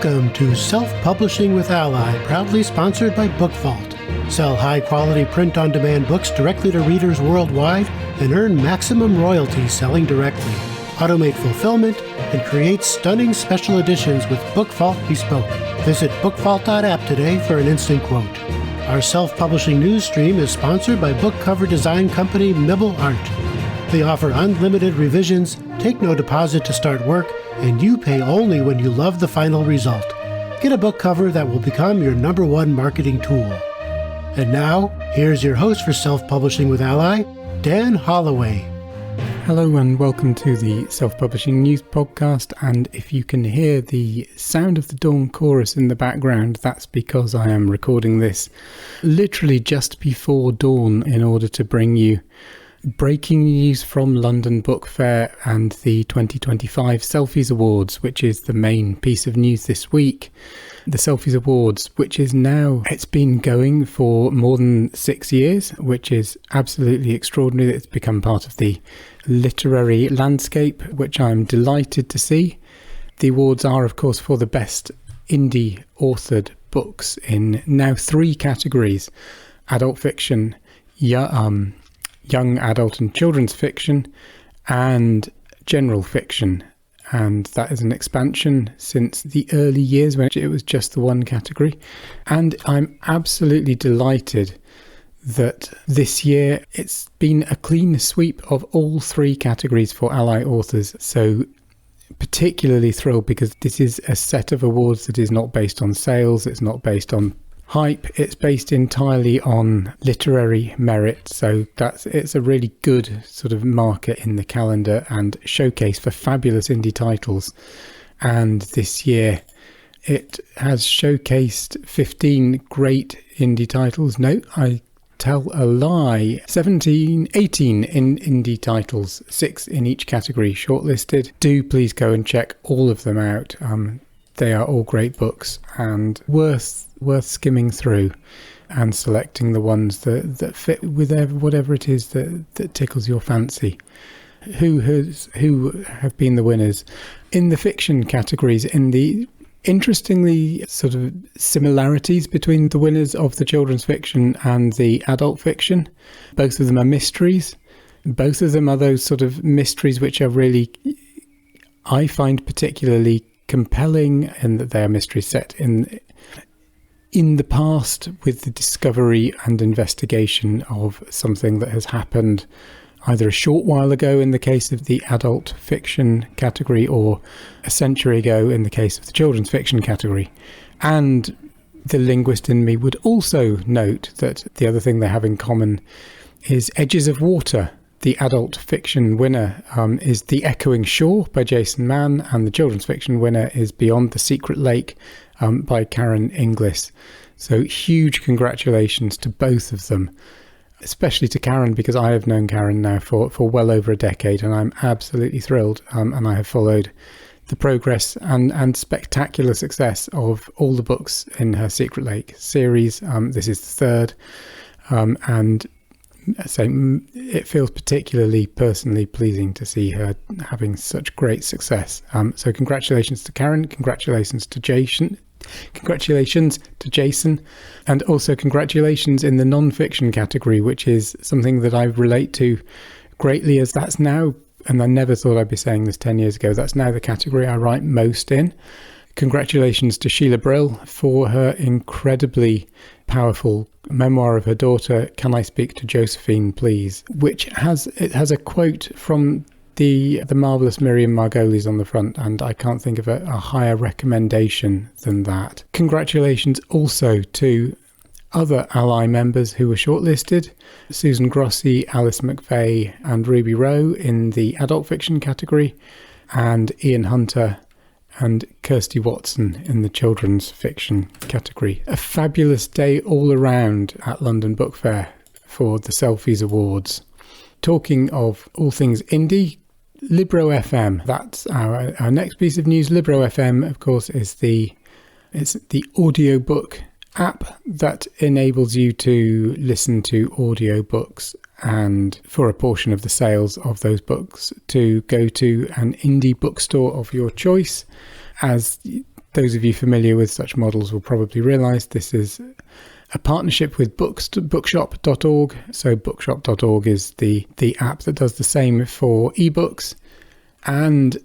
Welcome to Self-Publishing with ALLi, proudly sponsored by Book Vault. Sell high-quality print-on-demand books directly to readers worldwide and earn maximum royalties selling directly. Automate fulfillment and create stunning special editions with Book Vault Bespoke. Visit bookvault.app today for an instant quote. Our self-publishing news stream is sponsored by book cover design company Mibble Art. They offer unlimited revisions, take no deposit to start work, and you pay only when you love the final result. Get a book cover that will become your #1 marketing tool. And now, here's your host for Self-Publishing with ALLi, Dan Holloway. Hello and welcome to the Self-Publishing News Podcast, and if you can hear the sound of the dawn chorus in the background, that's because I am recording this literally just before dawn in order to bring you breaking news from London Book Fair and the 2025 Selfies Awards, which is the main piece of news this week. The Selfies Awards, which is now, it's been going for more than 6 years, which is absolutely extraordinary. It's become part of the literary landscape, which I'm delighted to see. The awards are, of course, for the best indie authored books in now 3 categories: adult fiction, young adult and children's fiction, and general fiction. And that is an expansion since the early years when it was just the one category. And I'm absolutely delighted that this year it's been a clean sweep of all 3 categories for ALLi authors. So particularly thrilled because this is a set of awards that is not based on sales, it's not based on hype, it's based entirely on literary merit. So it's a really good sort of marker in the calendar and showcase for fabulous indie titles. And this year it has showcased 15 great indie titles. No, I tell a lie. 18 in indie titles, 6 in each category shortlisted. Do please go and check all of them out. They are all great books and worth skimming through and selecting the ones that fit with whatever it is that tickles your fancy. Who have been the winners in the fiction categories? In the interestingly sort of similarities between the winners of the children's fiction and the adult fiction. Both of them are mysteries. Both of them are those sort of mysteries which are really, I find, particularly compelling, and that they are mysteries set in the past with the discovery and investigation of something that has happened either a short while ago in the case of the adult fiction category or a century ago in the case of the children's fiction category. And the linguist in me would also note that the other thing they have in common is Edges of Water. The adult fiction winner is The Echoing Shore by Jason Mann, and the children's fiction winner is Beyond the Secret Lake by Karen Inglis. So huge congratulations to both of them, especially to Karen, because I have known Karen now for well over a decade, and I'm absolutely thrilled. And I have followed the progress and spectacular success of all the books in her Secret Lake series. This is the 3rd, and so it feels particularly personally pleasing to see her having such great success. So congratulations to Karen, congratulations to Jason, and also congratulations in the non-fiction category, which is something that I relate to greatly, as that's now, and I never thought I'd be saying this 10 years ago, that's now the category I write most in. Congratulations to Sheila Brill for her incredibly powerful memoir of her daughter, Can I Speak to Josephine, Please? Which has a quote from the marvellous Miriam Margolyes on the front, and I can't think of a higher recommendation than that. Congratulations also to other ALLi members who were shortlisted: Susan Grossi, Alice McVeigh and Ruby Rowe in the adult fiction category, and Ian Hunter and Kirsty Watson in the children's fiction category. A fabulous day all around at London Book Fair for the Selfies Awards. Talking of all things indie, Libro FM, that's our next piece of news. Libro FM, of course, is the audiobook app that enables you to listen to audiobooks, and for a portion of the sales of those books to go to an indie bookstore of your choice. As Those of you familiar with such models will probably realise this is a partnership with bookshop.org. So bookshop.org is the app that does the same for ebooks. And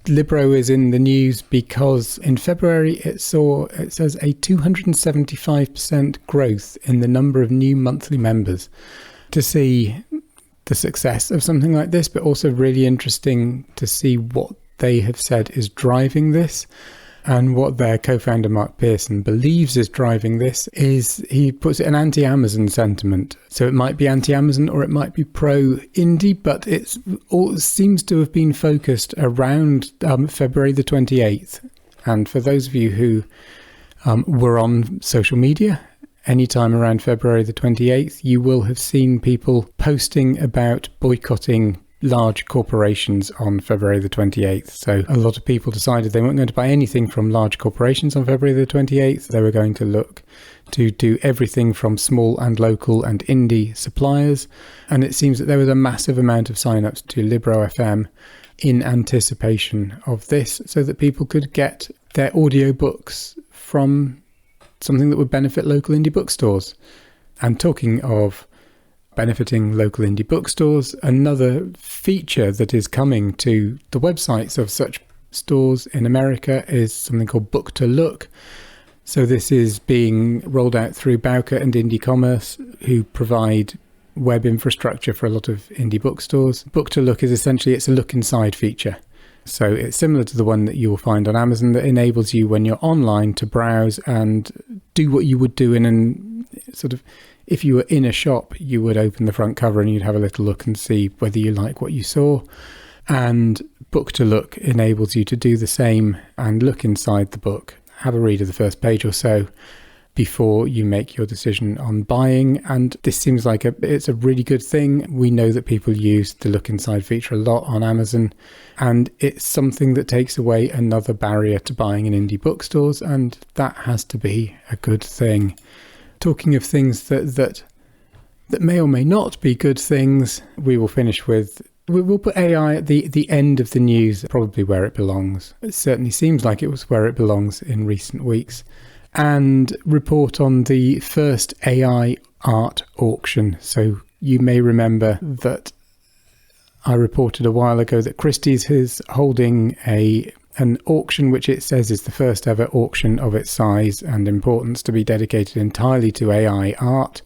Libro is in the news because in February it says a 275% growth in the number of new monthly members. To see the success of something like this, but also really interesting to see what they have said is driving this. And what their co-founder Mark Pearson believes is driving this is, he puts it an anti-Amazon sentiment. So it might be anti-Amazon or it might be pro-indie, but it seems to have been focused around February the 28th. And for those of you who were on social media, anytime around February the 28th, you will have seen people posting about boycotting large corporations on February the 28th. So a lot of people decided they weren't going to buy anything from large corporations on February the 28th. They were going to look to do everything from small and local and indie suppliers. And it seems that there was a massive amount of sign-ups to Libro FM in anticipation of this, so that people could get their audiobooks from something that would benefit local indie bookstores. And talking of benefiting local indie bookstores, another feature that is coming to the websites of such stores in America is something called Book to Look. So this is being rolled out through Bowker and Indie Commerce, who provide web infrastructure for a lot of indie bookstores. Book to Look is essentially, it's a look inside feature. So it's similar to the one that you will find on Amazon that enables you when you're online to browse and do what you would do in an sort of, if you were in a shop, you would open the front cover and you'd have a little look and see whether you like what you saw. And Book to Look enables you to do the same and look inside the book, have a read of the first page or so before you make your decision on buying. And this seems like it's a really good thing. We know that people use the look inside feature a lot on Amazon, and it's something that takes away another barrier to buying in indie bookstores, and that has to be a good thing. Talking of things that may or may not be good things, we will finish with, we'll put AI at the end of the news, probably where it belongs. It certainly seems like it was where it belongs in recent weeks. And report on the first AI art auction. So you may remember that I reported a while ago that Christie's is holding an auction which it says is the first ever auction of its size and importance to be dedicated entirely to AI art.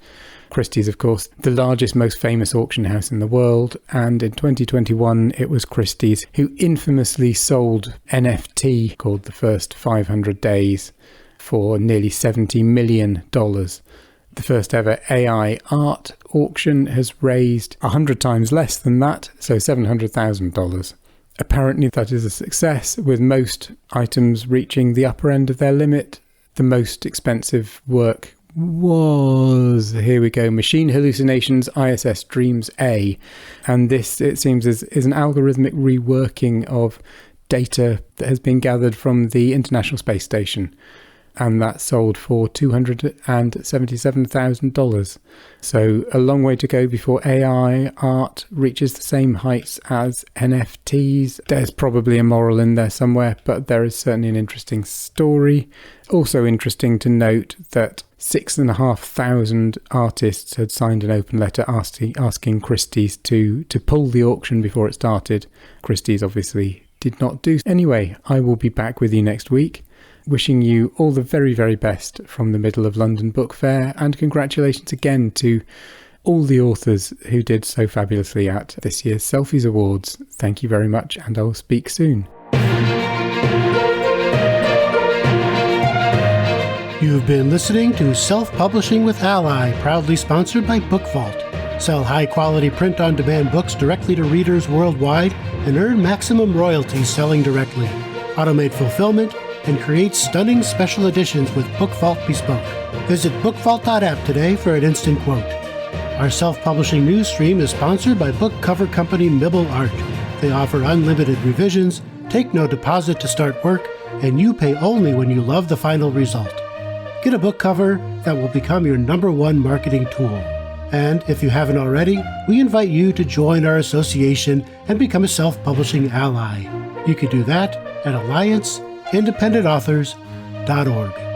Christie's, of course, the largest, most famous auction house in the world, and in 2021 it was Christie's who infamously sold NFT called The First 500 Days for nearly $70 million. The first ever AI art auction has raised 100 times less than that, so $700,000. Apparently that is a success, with most items reaching the upper end of their limit. The most expensive work was, here we go, Machine Hallucinations ISS Dreams A. And this, it seems, is an algorithmic reworking of data that has been gathered from the International Space Station. And that sold for $277,000. So a long way to go before AI art reaches the same heights as NFTs. There's probably a moral in there somewhere, but there is certainly an interesting story. Also interesting to note that 6,500 artists had signed an open letter asking Christie's to pull the auction before it started. Christie's obviously did not do. Anyway, I will be back with you next week. Wishing you all the very, very best from the middle of London Book Fair, and congratulations again to all the authors who did so fabulously at this year's Selfies Awards. Thank you very much, and I will speak soon. You've been listening to Self-Publishing with ALLi, proudly sponsored by Book Vault. Sell high-quality print-on-demand books directly to readers worldwide and earn maximum royalties selling directly. Automate fulfillment and create stunning special editions with Book Vault Bespoke. Visit bookvault.app today for an instant quote. Our self-publishing news stream is sponsored by book cover company Mibble Art. They offer unlimited revisions, take no deposit to start work, and you pay only when you love the final result. Get a book cover that will become your #1 marketing tool. And if you haven't already, we invite you to join our association and become a self-publishing ally. You can do that at alliance.com. independentauthors.org.